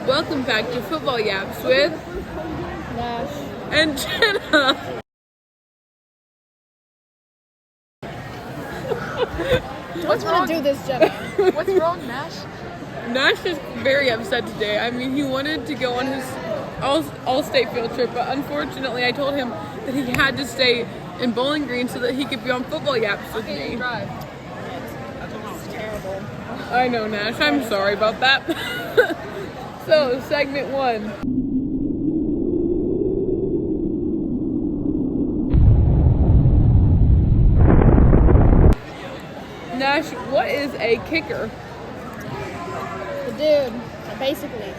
Welcome back to Football Yaps with Nash. and Jenna. What's wrong? Do this, Jenna. What's wrong, Nash? Nash is very upset today. I mean, he wanted to go on his all-state field trip, but unfortunately I told him that he had to stay in Bowling Green so that he could be on Football Yaps with me. Drive. It's terrible. I know, Nash. I'm sorry about that. So, segment 1. Nash, what is a kicker? The dude that basically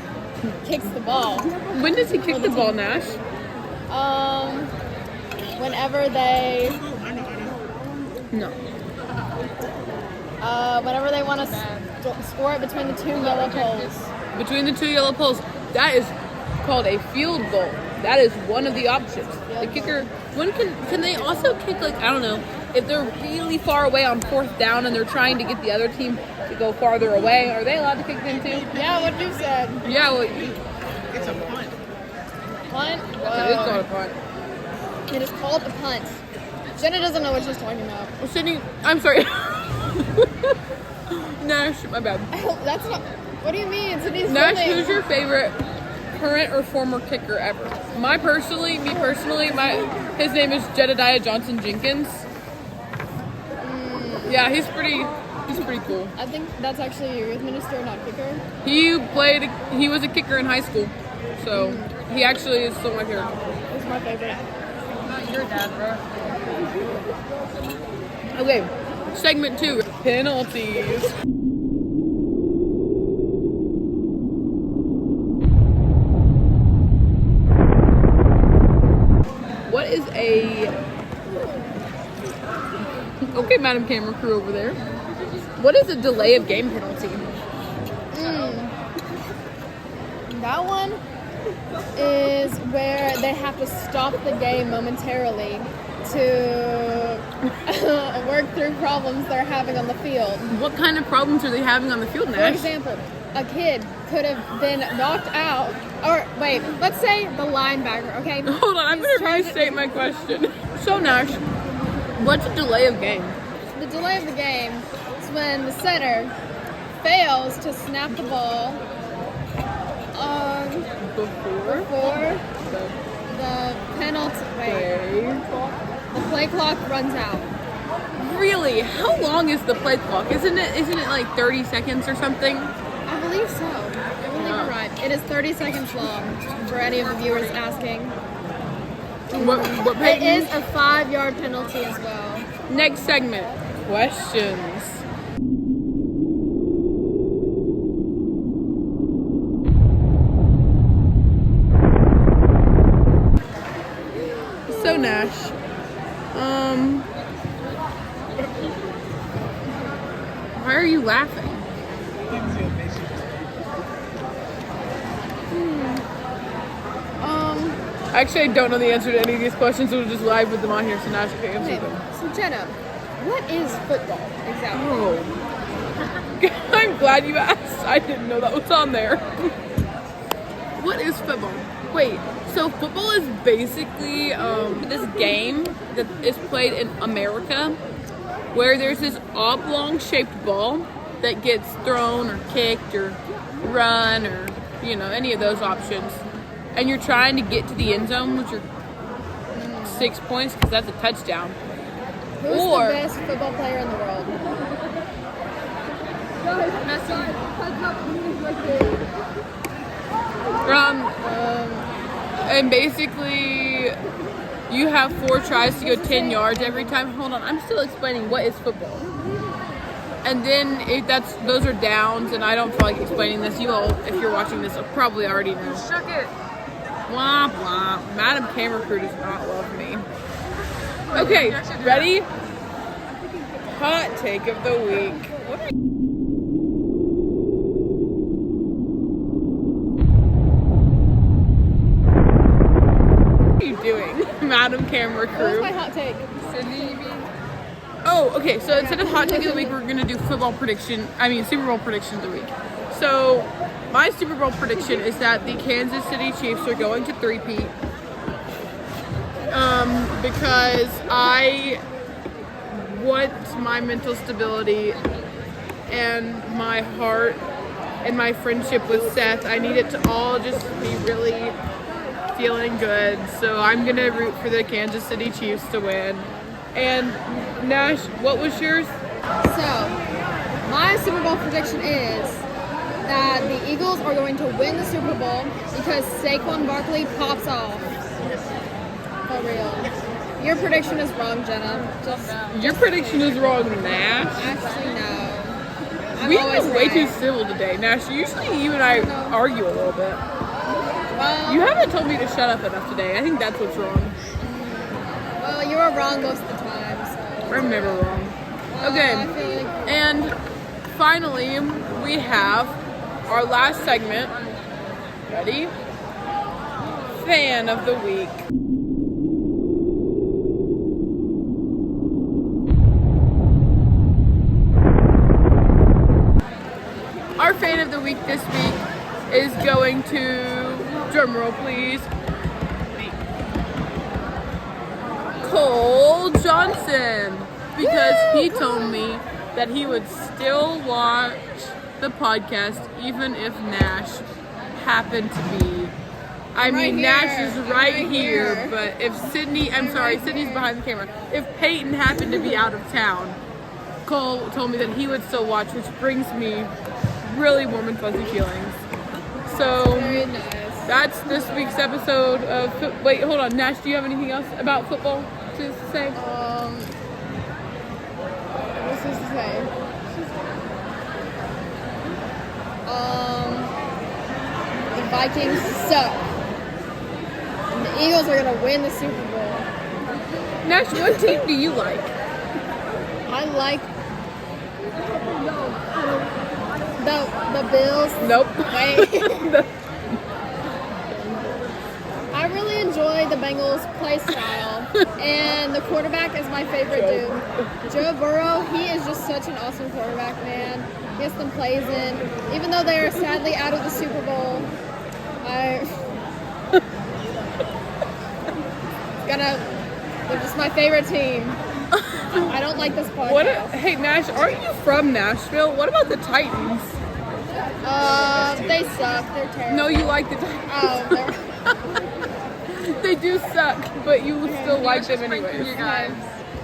kicks the ball. When does he kick the ball, Nash? Whenever they whenever they want to score it between the two yellow poles. Between the two yellow poles. That is called a field goal. That is one of the options. The kicker, when can they also kick, like, I don't know, if they're really far away on 4th down and they're trying to get the other team to go farther away, are they allowed to kick them too? Yeah, what you said. Yeah, well, It's a punt. Punt? it is called a punt. It is called a punt. Jenna doesn't know what she's talking about. Well, Sydney, I'm sorry. Nash, my bad. That's not. What do you mean? Sydney's Nash, filming. who's your favorite current or former kicker ever? Me personally, his name is Jedediah Johnson Jenkins. Yeah, he's pretty cool. I think that's actually your youth minister, not kicker. He was a kicker in high school, so he actually is still my favorite. He's my favorite. Not your dad, bro. Okay, segment 2, penalties. What is okay, Madam Camera Crew over there. What is a delay of game penalty? That one is where they have to stop the game momentarily to work through problems they're having on the field. What kind of problems are they having on the field, For Nash? example, a kid could have been knocked out, or wait, let's say the linebacker, okay? Hold on, I'm going to restate my question. So, Nash, what's a delay of game? The delay of the game is when the center fails to snap the ball before the penalty. The play clock runs out. Really? How long is the play clock? Isn't it like 30 seconds or something? I believe so. I believe you're right. It is 30 seconds long, for any of the viewers asking. What It is a 5-yard penalty as well. Next segment, questions. So, Nash, why are you laughing? Actually, I don't know the answer to any of these questions, so we'll just live with them on here so Nash can answer Okay, them. so Jenna, what is football exactly? Oh. I'm glad you asked. I didn't know that was on there. What is football? Wait, so football is basically this game that is played in America where there's this oblong-shaped ball that gets thrown or kicked or run or, any of those options. And you're trying to get to the end zone with your 6 points because that's a touchdown. Who's the best football player in the world? And basically, you have 4 tries to go 10 yards every time. Hold on, I'm still explaining what is football. And then those are downs, and I don't feel like explaining this. You all, if you're watching this, will probably already know. Shook it. Blah, blah. Madam Camera Crew does not love me. Okay, ready? Hot take of the week. What are you doing, Madam Camera What was Crew? my hot take? Sydney, you mean? Oh, okay. So instead of hot take of the week, we're gonna do Super Bowl prediction of the week. So, my Super Bowl prediction is that the Kansas City Chiefs are going to three-peat. Because I want my mental stability and my heart and my friendship with Seth. I need it to all just be really feeling good. So I'm going to root for the Kansas City Chiefs to win. And Nash, what was yours? So, my Super Bowl prediction is that the Eagles are going to win the Super Bowl because Saquon Barkley pops off. For real. Your prediction is wrong, Jenna. Your prediction is wrong, Nash. Actually, no. I'm We've always been way too right. civil today, Nash. Usually you and I argue a little bit. Well, You haven't told me to shut up enough today. I think that's what's wrong. well, you were wrong most of the time, so. I'm never wrong. I Okay, feel like and finally we have our last segment. Ready? Fan of the week. Our fan of the week this week is going to, drumroll please, Cole Johnson, because he told me that he would still watch the podcast even if Nash happened to be. I mean, here. Nash is I'm right right here, here. but if Sydney, I'm sorry, right Sydney's here. behind the camera. If Peyton happened to be out of town, Cole told me that he would still watch, which brings me really warm and fuzzy feelings. So very nice. that's this week's episode of. Wait, hold on, Nash. Do you have anything else about football to say? What's this to say? The Vikings suck. And the Eagles are gonna win the Super Bowl. Nash, what team do you like? I like the Bills. Nope. Wait. I really enjoy the Bengals play style, and the quarterback is my favorite dude. Joe Burrow, he is just such an awesome quarterback, man. He gets them plays in. Even though they are sadly out of the Super Bowl, they're just my favorite team. I don't like this podcast. Hey, Nash, aren't you from Nashville? What about the Titans? They suck. They're terrible. No, you like the Titans. Oh, They do suck, but you still like them Pranking anyways. you guys.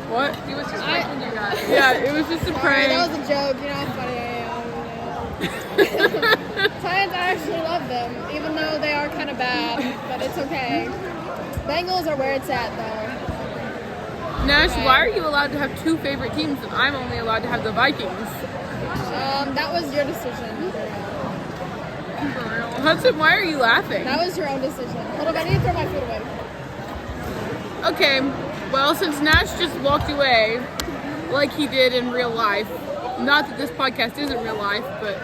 What? He was just pranking you guys. Yeah, it was just a sorry, prank. that was a joke. You know how funny I am. Titans, I actually love them, even though they are kind of bad, but it's okay. Bengals are where it's at, though. Nash, why are you allowed to have two favorite teams and I'm only allowed to have the Vikings? That was your decision. Hudson, why are you laughing? That was your own decision. Hold on, I need to throw my food away. Okay, well, since Nash just walked away like he did in real life, not that this podcast isn't real life, but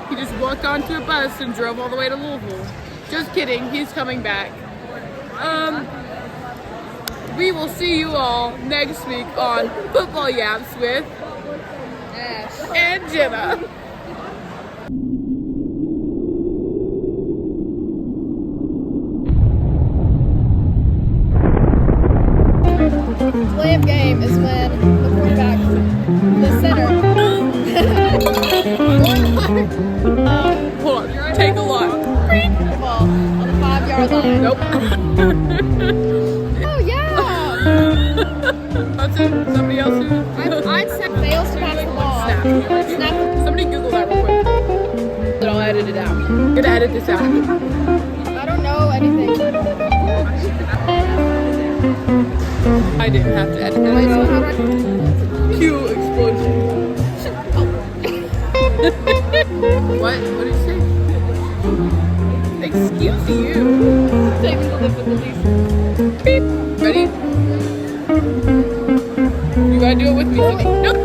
he just walked onto a bus and drove all the way to Louisville. Just kidding, he's coming back. We will see you all next week on Football Yaps with Nash. and Jenna. Play of game is when the quarterback, the center. Hold on, take a look. Ball on the 5-yard line. Nope. Oh yeah! Hudson, somebody else who... I'd say fails to pass the ball. Snap. Snap. Somebody Google that real quick. Then I'll edit it out. I'm gonna edit this out. I don't know anything. I didn't have to edit Wait, that so how out. do I... Cue explosion. What? What did you say? Excuse you. Technical difficulties. Beep. Ready? You gotta do it with me. Nope.